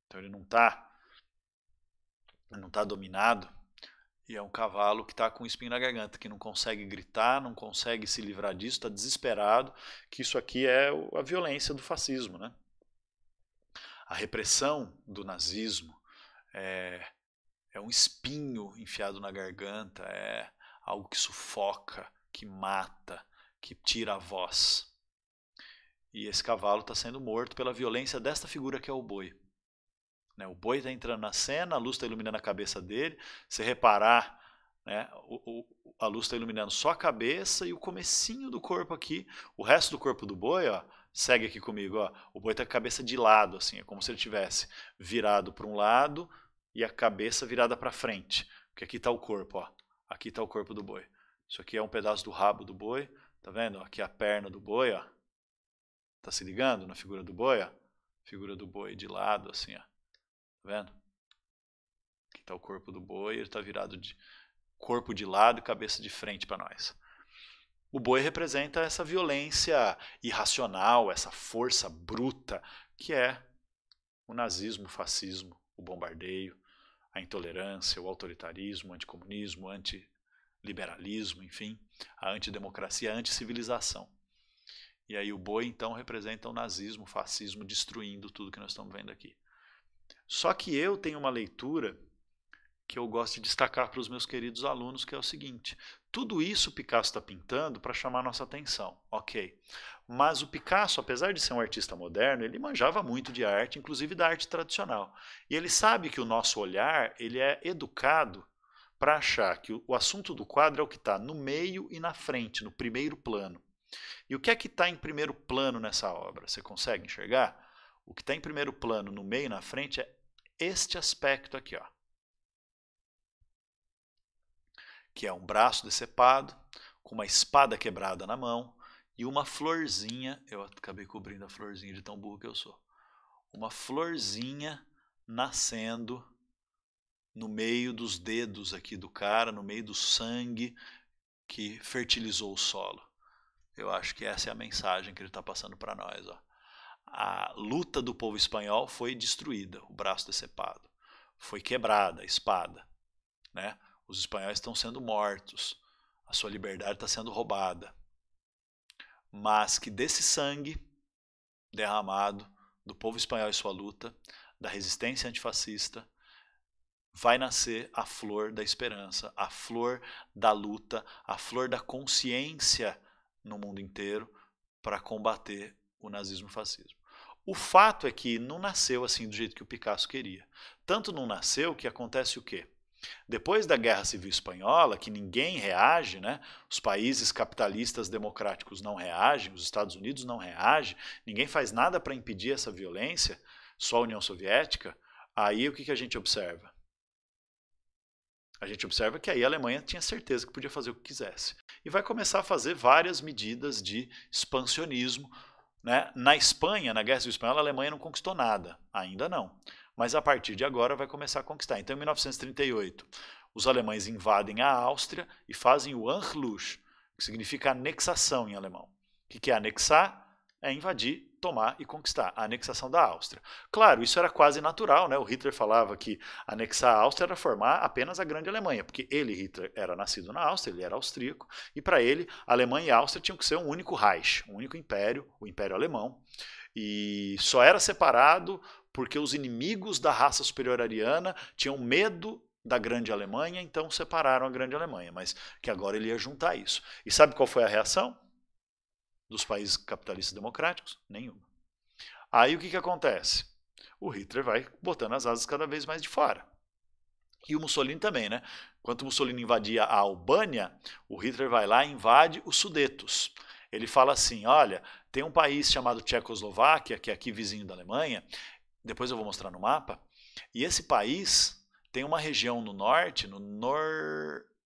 então ele não está dominado, e é um cavalo que está com um espinho na garganta, que não consegue gritar, não consegue se livrar disso, está desesperado, que isso aqui é a violência do fascismo. Né? A repressão do nazismo é um espinho enfiado na garganta, é algo que sufoca, que mata, que tira a voz. E esse cavalo está sendo morto pela violência desta figura que é o boi. O boi está entrando na cena, a luz está iluminando a cabeça dele. Se reparar, né, a luz está iluminando só a cabeça e o comecinho do corpo aqui. O resto do corpo do boi, ó, segue aqui comigo. Ó, o boi está com a cabeça de lado, assim, é como se ele tivesse virado para um lado e a cabeça virada para frente. Porque aqui está o corpo, ó. Aqui está o corpo do boi. Isso aqui é um pedaço do rabo do boi. Tá vendo? Aqui é a perna do boi, ó. Tá se ligando na figura do boi, ó? Figura do boi de lado, assim, ó. Tá vendo? Aqui está o corpo do boi, ele está virado de corpo de lado e cabeça de frente para nós. O boi representa essa violência irracional, essa força bruta que é o nazismo, o fascismo, o bombardeio, a intolerância, o autoritarismo, o anticomunismo, o antiliberalismo, enfim, a antidemocracia, a anticivilização. E aí o boi então representa o nazismo, o fascismo, destruindo tudo que nós estamos vendo aqui. Só que eu tenho uma leitura que eu gosto de destacar para os meus queridos alunos, que é o seguinte: tudo isso o Picasso está pintando para chamar nossa atenção, ok. Mas o Picasso, apesar de ser um artista moderno, ele manjava muito de arte, inclusive da arte tradicional. E ele sabe que o nosso olhar ele é educado para achar que o assunto do quadro é o que está no meio e na frente, no primeiro plano. E o que é que está em primeiro plano nessa obra? Você consegue enxergar? O que está em primeiro plano, no meio e na frente, é este aspecto aqui, ó. Que é um braço decepado, com uma espada quebrada na mão e uma florzinha, eu acabei cobrindo a florzinha de tão burro que eu sou, uma florzinha nascendo no meio dos dedos aqui do cara, no meio do sangue que fertilizou o solo. Eu acho que essa é a mensagem que ele está passando para nós. Ó. A luta do povo espanhol foi destruída, o braço decepado, foi quebrada a espada, né? Os espanhóis estão sendo mortos, a sua liberdade está sendo roubada. Mas que desse sangue derramado do povo espanhol e sua luta, da resistência antifascista, vai nascer a flor da esperança, a flor da luta, a flor da consciência no mundo inteiro para combater o nazismo e o fascismo. O fato é que não nasceu assim do jeito que o Picasso queria. Tanto não nasceu que acontece o quê? Depois da Guerra Civil Espanhola, que ninguém reage, né? Os países capitalistas democráticos não reagem, os Estados Unidos não reagem, ninguém faz nada para impedir essa violência, só a União Soviética, aí o que a gente observa? A gente observa que aí a Alemanha tinha certeza que podia fazer o que quisesse. E vai começar a fazer várias medidas de expansionismo. Né? Na Espanha, na Guerra Civil Espanhola, a Alemanha não conquistou nada, ainda não. Mas a partir de agora vai começar a conquistar. Então, em 1938, os alemães invadem a Áustria e fazem o Anschluss, que significa anexação em alemão. O que é anexar? É invadir, tomar e conquistar. A anexação da Áustria. Claro, isso era quase natural, né? O Hitler falava que anexar a Áustria era formar apenas a grande Alemanha, porque ele, Hitler, era nascido na Áustria, ele era austríaco, e para ele, a Alemanha e a Áustria tinham que ser um único Reich, um único império, o Império Alemão, e só era separado porque os inimigos da raça superior ariana tinham medo da grande Alemanha, então separaram a grande Alemanha, mas que agora ele ia juntar isso. E sabe qual foi a reação dos países capitalistas democráticos? Nenhuma. Aí o que acontece? O Hitler vai botando as asas cada vez mais de fora. E o Mussolini também, né? Enquanto o Mussolini invadia a Albânia, o Hitler vai lá e invade os Sudetos. Ele fala assim, olha, tem um país chamado Tchecoslováquia, que é aqui vizinho da Alemanha, depois eu vou mostrar no mapa, e esse país tem uma região no norte, no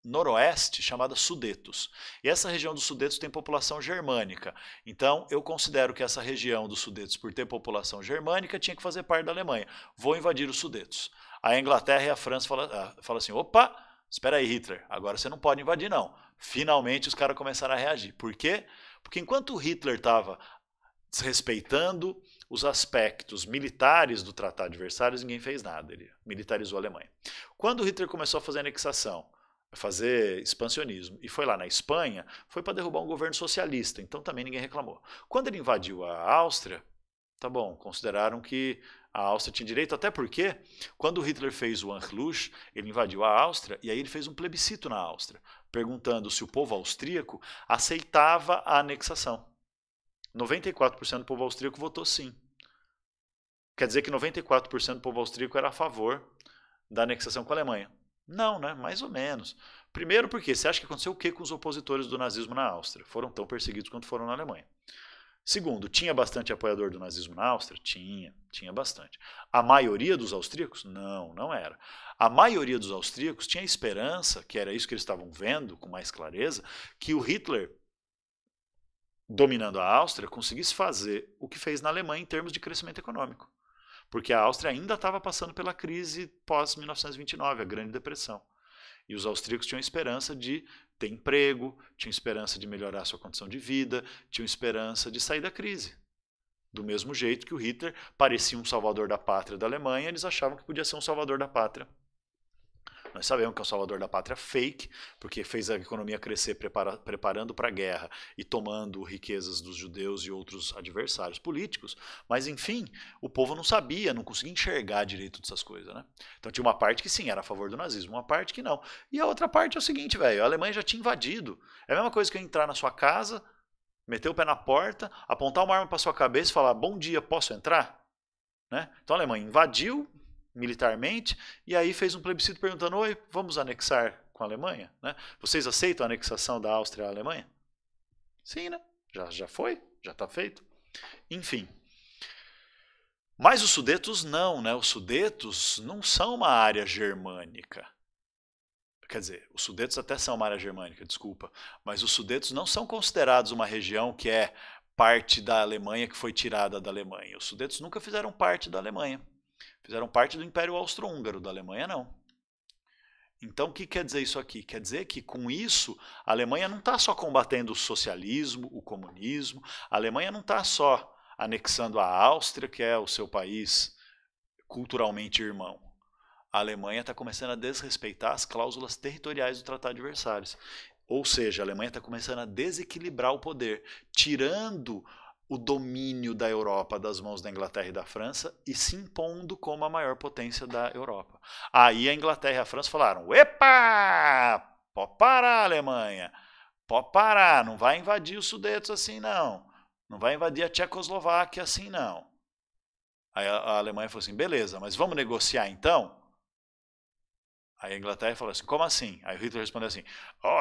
noroeste, chamada Sudetos. E essa região dos Sudetos tem população germânica. Então, eu considero que essa região dos Sudetos, por ter população germânica, tinha que fazer parte da Alemanha. Vou invadir os Sudetos. A Inglaterra e a França falam assim, opa, espera aí, Hitler, agora você não pode invadir não. Finalmente os caras começaram a reagir. Por quê? Porque enquanto Hitler estava desrespeitando os aspectos militares do Tratado de Versalhes, ninguém fez nada, ele militarizou a Alemanha. Quando Hitler começou a fazer anexação, a fazer expansionismo, e foi lá na Espanha, foi para derrubar um governo socialista, então também ninguém reclamou. Quando ele invadiu a Áustria, tá bom, consideraram que a Áustria tinha direito, até porque, quando Hitler fez o Anschluss, ele invadiu a Áustria, e aí ele fez um plebiscito na Áustria, perguntando se o povo austríaco aceitava a anexação. 94% do povo austríaco votou sim. Quer dizer que 94% do povo austríaco era a favor da anexação com a Alemanha. Não, né? Mais ou menos. Primeiro porque você acha que aconteceu o que com os opositores do nazismo na Áustria? Foram tão perseguidos quanto foram na Alemanha. Segundo, tinha bastante apoiador do nazismo na Áustria? Tinha bastante. A maioria dos austríacos? Não, não era. A maioria dos austríacos tinha a esperança, que era isso que eles estavam vendo com mais clareza, que o Hitler, dominando a Áustria, conseguisse fazer o que fez na Alemanha em termos de crescimento econômico. Porque a Áustria ainda estava passando pela crise pós-1929, a Grande Depressão. E os austríacos tinham esperança de ter emprego, tinham esperança de melhorar sua condição de vida, tinham esperança de sair da crise. Do mesmo jeito que o Hitler parecia um salvador da pátria da Alemanha, eles achavam que podia ser um salvador da pátria. Nós sabemos que é um salvador da pátria fake, porque fez a economia crescer preparando para a guerra e tomando riquezas dos judeus e outros adversários políticos, mas enfim, o povo não sabia, não conseguia enxergar direito dessas coisas, né? Então tinha uma parte que sim, era a favor do nazismo, uma parte que não. E a outra parte é o seguinte, velho, a Alemanha já tinha invadido. É a mesma coisa que eu entrar na sua casa, meter o pé na porta, apontar uma arma para sua cabeça e falar, bom dia, posso entrar? Né? Então a Alemanha invadiu militarmente, e aí fez um plebiscito perguntando, oi, vamos anexar com a Alemanha? Né? Vocês aceitam a anexação da Áustria à Alemanha? Sim, né? Já foi, já está feito. Enfim. Mas os Sudetos não, né? Os Sudetos não são uma área germânica. Quer dizer, os Sudetos até são uma área germânica, desculpa, mas os Sudetos não são considerados uma região que é parte da Alemanha que foi tirada da Alemanha. Os Sudetos nunca fizeram parte da Alemanha. Fizeram parte do Império Austro-Húngaro, da Alemanha não. Então o que quer dizer isso aqui? Quer dizer que com isso a Alemanha não está só combatendo o socialismo, o comunismo, a Alemanha não está só anexando a Áustria, que é o seu país culturalmente irmão. A Alemanha está começando a desrespeitar as cláusulas territoriais do Tratado de Versalhes. Ou seja, a Alemanha está começando a desequilibrar o poder, tirando o domínio da Europa das mãos da Inglaterra e da França e se impondo como a maior potência da Europa. Aí a Inglaterra e a França falaram, epa, pode parar, Alemanha, pode parar, não vai invadir os Sudetos assim não, não vai invadir a Tchecoslováquia assim não. Aí a Alemanha falou assim, beleza, mas vamos negociar então? Aí a Inglaterra falou assim, como assim? Aí o Hitler respondeu assim,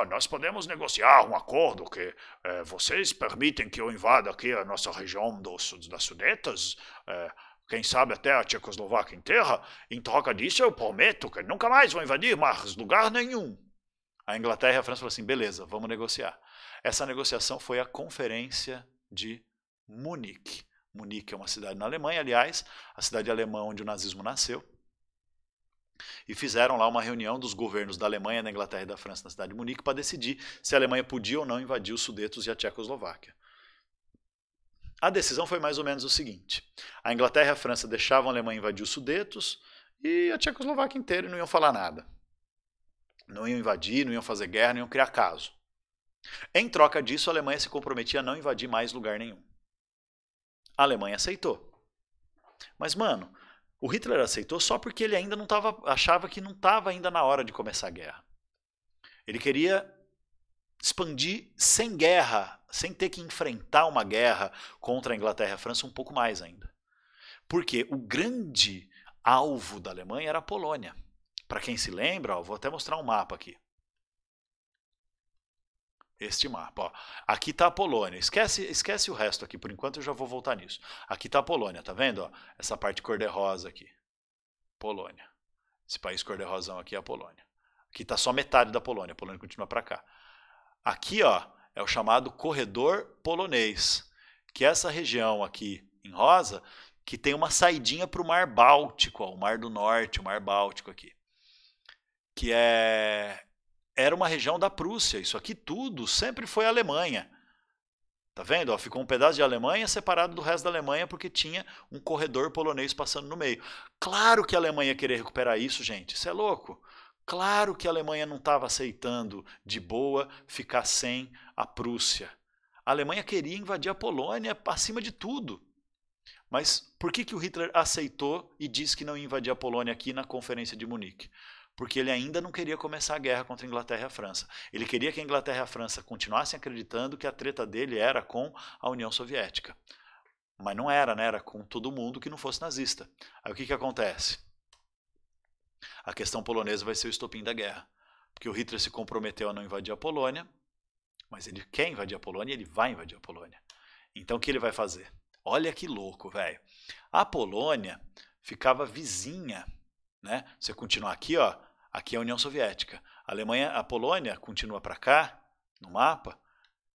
nós podemos negociar um acordo que vocês permitem que eu invada aqui a nossa região das Sudetas, quem sabe até a Tchecoslováquia inteira, em troca disso eu prometo que nunca mais vou invadir mais lugar nenhum. A Inglaterra e a França falaram assim, beleza, vamos negociar. Essa negociação foi a Conferência de Munique. Munique é uma cidade na Alemanha, aliás, a cidade alemã onde o nazismo nasceu. E fizeram lá uma reunião dos governos da Alemanha, da Inglaterra e da França na cidade de Munique para decidir se a Alemanha podia ou não invadir os Sudetos e a Tchecoslováquia. A decisão foi mais ou menos o seguinte, a Inglaterra e a França deixavam a Alemanha invadir os Sudetos e a Tchecoslováquia inteira não iam falar nada. Não iam invadir, não iam fazer guerra, não iam criar caso. Em troca disso, a Alemanha se comprometia a não invadir mais lugar nenhum. A Alemanha aceitou. Mas, mano, o Hitler aceitou só porque ele ainda não achava que não estava ainda na hora de começar a guerra. Ele queria expandir sem guerra, sem ter que enfrentar uma guerra contra a Inglaterra e a França um pouco mais ainda. Porque o grande alvo da Alemanha era a Polônia. Para quem se lembra, vou até mostrar um mapa aqui. Este mapa, ó. Aqui está a Polônia. Esquece o resto aqui, por enquanto eu já vou voltar nisso. Aqui está a Polônia, tá vendo? Ó? Essa parte cor-de-rosa aqui. Polônia. Esse país cor-de-rosão aqui é a Polônia. Aqui está só metade da Polônia, a Polônia continua para cá. Aqui, ó, é o chamado corredor polonês, que é essa região aqui em rosa, que tem uma saidinha para o Mar Báltico, ó, o Mar do Norte, o Mar Báltico aqui. Que era uma região da Prússia. Isso aqui tudo sempre foi Alemanha. Tá vendo? Ó, ficou um pedaço de Alemanha separado do resto da Alemanha porque tinha um corredor polonês passando no meio. Claro que a Alemanha ia querer recuperar isso, gente. Isso é louco. Claro que a Alemanha não estava aceitando de boa ficar sem a Prússia. A Alemanha queria invadir a Polônia acima de tudo. Mas por que o Hitler aceitou e disse que não ia invadir a Polônia aqui na Conferência de Munique? Porque ele ainda não queria começar a guerra contra a Inglaterra e a França. Ele queria que a Inglaterra e a França continuassem acreditando que a treta dele era com a União Soviética. Mas não era, né? Era com todo mundo que não fosse nazista. Aí o que acontece? A questão polonesa vai ser o estopim da guerra. Porque o Hitler se comprometeu a não invadir a Polônia, mas ele quer invadir a Polônia e ele vai invadir a Polônia. Então o que ele vai fazer? Olha que louco, velho. A Polônia ficava vizinha, né? Você continuar aqui, ó. Aqui é a União Soviética. A Polônia continua para cá, no mapa,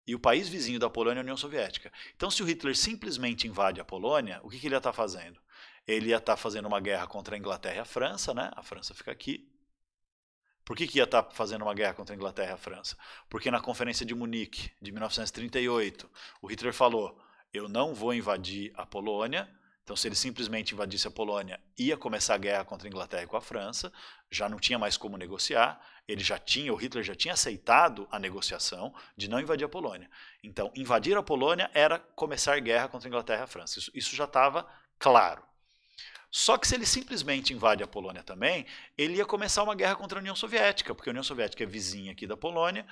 e o país vizinho da Polônia é a União Soviética. Então, se o Hitler simplesmente invade a Polônia, o que ele ia estar fazendo? Ele ia estar fazendo uma guerra contra a Inglaterra e a França, né? A França fica aqui. Por que ia estar fazendo uma guerra contra a Inglaterra e a França? Porque na Conferência de Munique, de 1938, o Hitler falou: eu não vou invadir a Polônia. Então, se ele simplesmente invadisse a Polônia, ia começar a guerra contra a Inglaterra e com a França, já não tinha mais como negociar, o Hitler já tinha aceitado a negociação de não invadir a Polônia. Então, invadir a Polônia era começar guerra contra a Inglaterra e a França. Isso já estava claro. Só que se ele simplesmente invade a Polônia também, ele ia começar uma guerra contra a União Soviética, porque a União Soviética é vizinha aqui da Polônia,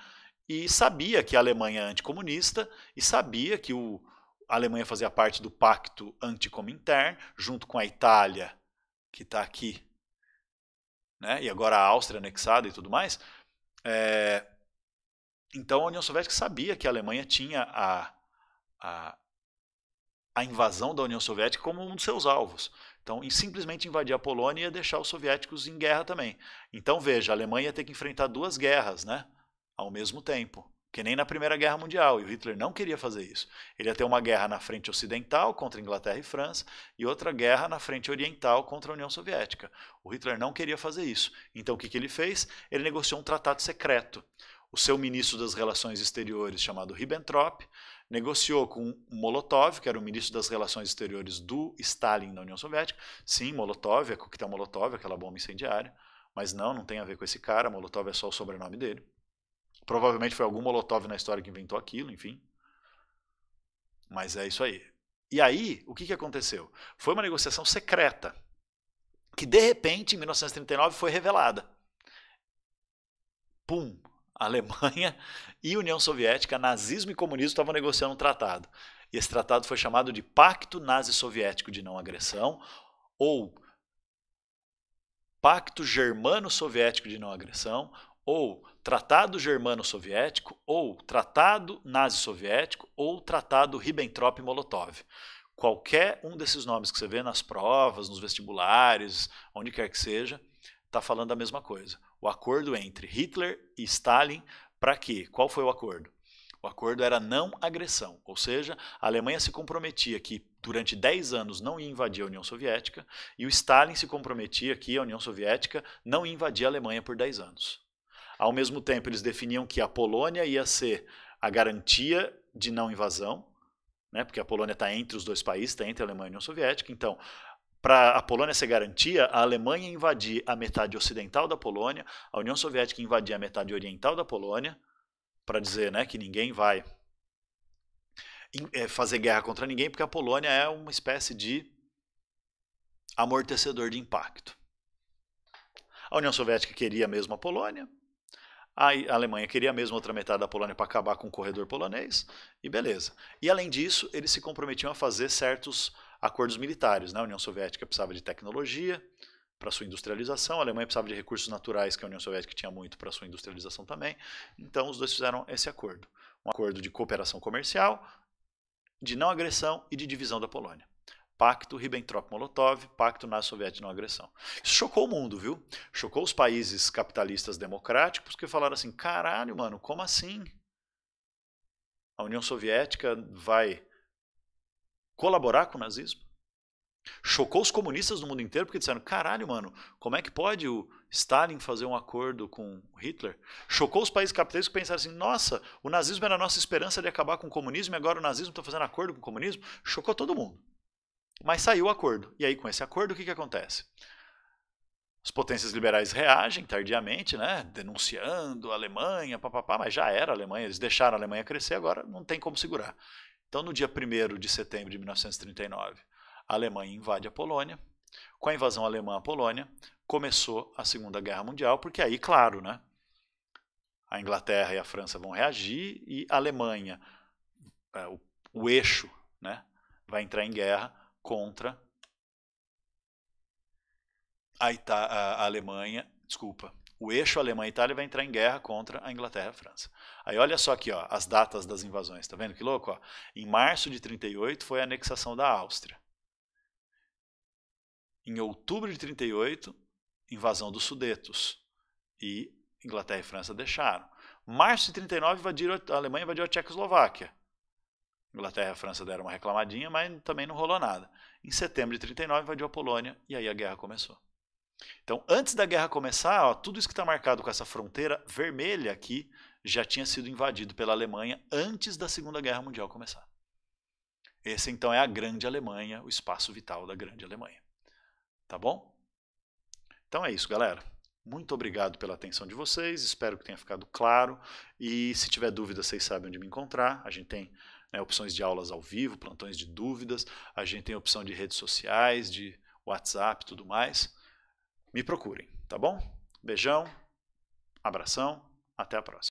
e sabia que a Alemanha é anticomunista, e sabia que a Alemanha fazia parte do pacto anticomintern, junto com a Itália, que está aqui, né? E agora a Áustria anexada e tudo mais. Então a União Soviética sabia que a Alemanha tinha a invasão da União Soviética como um dos seus alvos. Então, simplesmente invadir a Polônia ia deixar os soviéticos em guerra também. Então, veja, a Alemanha ia ter que enfrentar duas guerras, né? Ao mesmo tempo. Que nem na Primeira Guerra Mundial, e o Hitler não queria fazer isso. Ele ia ter uma guerra na frente ocidental contra a Inglaterra e França, e outra guerra na frente oriental contra a União Soviética. O Hitler não queria fazer isso. Então o que ele fez? Ele negociou um tratado secreto. O seu ministro das Relações Exteriores, chamado Ribbentrop, negociou com Molotov, que era o ministro das Relações Exteriores do Stalin na União Soviética. Sim, Molotov, é coquetel Molotov, aquela bomba incendiária, mas não tem a ver com esse cara, Molotov é só o sobrenome dele. Provavelmente foi algum Molotov na história que inventou aquilo, enfim. Mas é isso aí. E aí, o que aconteceu? Foi uma negociação secreta, que de repente, em 1939, foi revelada. Pum! A Alemanha e a União Soviética, nazismo e comunismo estavam negociando um tratado. E esse tratado foi chamado de Pacto Nazi-Soviético de Não Agressão, ou Pacto Germano-Soviético de Não Agressão, ou Tratado Germano-Soviético, ou Tratado Nazi-Soviético, ou Tratado Ribbentrop-Molotov. Qualquer um desses nomes que você vê nas provas, nos vestibulares, onde quer que seja, está falando a mesma coisa. O acordo entre Hitler e Stalin, para quê? Qual foi o acordo? O acordo era não agressão, ou seja, a Alemanha se comprometia que durante 10 anos não ia invadir a União Soviética, e o Stalin se comprometia que a União Soviética não ia invadir a Alemanha por 10 anos. Ao mesmo tempo, eles definiam que a Polônia ia ser a garantia de não invasão, né, porque a Polônia está entre os dois países, está entre a Alemanha e a União Soviética. Então, para a Polônia ser garantia, a Alemanha invadir a metade ocidental da Polônia, a União Soviética invadir a metade oriental da Polônia, para dizer, né, que ninguém vai fazer guerra contra ninguém, porque a Polônia é uma espécie de amortecedor de impacto. A União Soviética queria mesmo a Polônia, a Alemanha queria mesmo outra metade da Polônia para acabar com o corredor polonês, e beleza. E além disso, eles se comprometiam a fazer certos acordos militares, né? A União Soviética precisava de tecnologia, para sua industrialização, a Alemanha precisava de recursos naturais, que a União Soviética tinha muito para sua industrialização também, então os dois fizeram esse acordo. Um acordo de cooperação comercial, de não agressão e de divisão da Polônia. Pacto Ribbentrop-Molotov, Pacto Nazi-Soviético de não agressão. Isso chocou o mundo, viu? Chocou os países capitalistas democráticos que falaram assim, caralho, mano, como assim? A União Soviética vai colaborar com o nazismo? Chocou os comunistas do mundo inteiro porque disseram, caralho, mano, como é que pode o Stalin fazer um acordo com Hitler? Chocou os países capitalistas que pensaram assim, nossa, o nazismo era a nossa esperança de acabar com o comunismo e agora o nazismo está fazendo acordo com o comunismo? Chocou todo mundo. Mas saiu o acordo. E aí, com esse acordo, o que acontece? As potências liberais reagem tardiamente, né, denunciando a Alemanha, papapá, mas já era a Alemanha, eles deixaram a Alemanha crescer, agora não tem como segurar. Então, no dia 1º de setembro de 1939, a Alemanha invade a Polônia. Com a invasão alemã à Polônia, começou a Segunda Guerra Mundial, porque aí, claro, né, a Inglaterra e a França vão reagir e a Alemanha, o eixo, né, vai entrar em guerra contra a Alemanha, desculpa, o eixo Alemanha e Itália vai entrar em guerra contra a Inglaterra e a França. Aí olha só aqui, ó, as datas das invasões, tá vendo que louco? Ó? Em março de 38 foi a anexação da Áustria. Em outubro de 38, invasão dos Sudetos. E Inglaterra e França deixaram. Março de 39, a Alemanha invadiu a Tchecoslováquia. Inglaterra e a França deram uma reclamadinha, mas também não rolou nada. Em setembro de 39, invadiu a Polônia e aí a guerra começou. Então, antes da guerra começar, ó, tudo isso que está marcado com essa fronteira vermelha aqui já tinha sido invadido pela Alemanha antes da Segunda Guerra Mundial começar. Esse, então, é a Grande Alemanha, o espaço vital da Grande Alemanha. Tá bom? Então é isso, galera. Muito obrigado pela atenção de vocês, espero que tenha ficado claro. E se tiver dúvida, vocês sabem onde me encontrar. A gente tem, né, opções de aulas ao vivo, plantões de dúvidas, a gente tem opção de redes sociais, de WhatsApp e tudo mais. Me procurem, tá bom? Beijão, abração, até a próxima.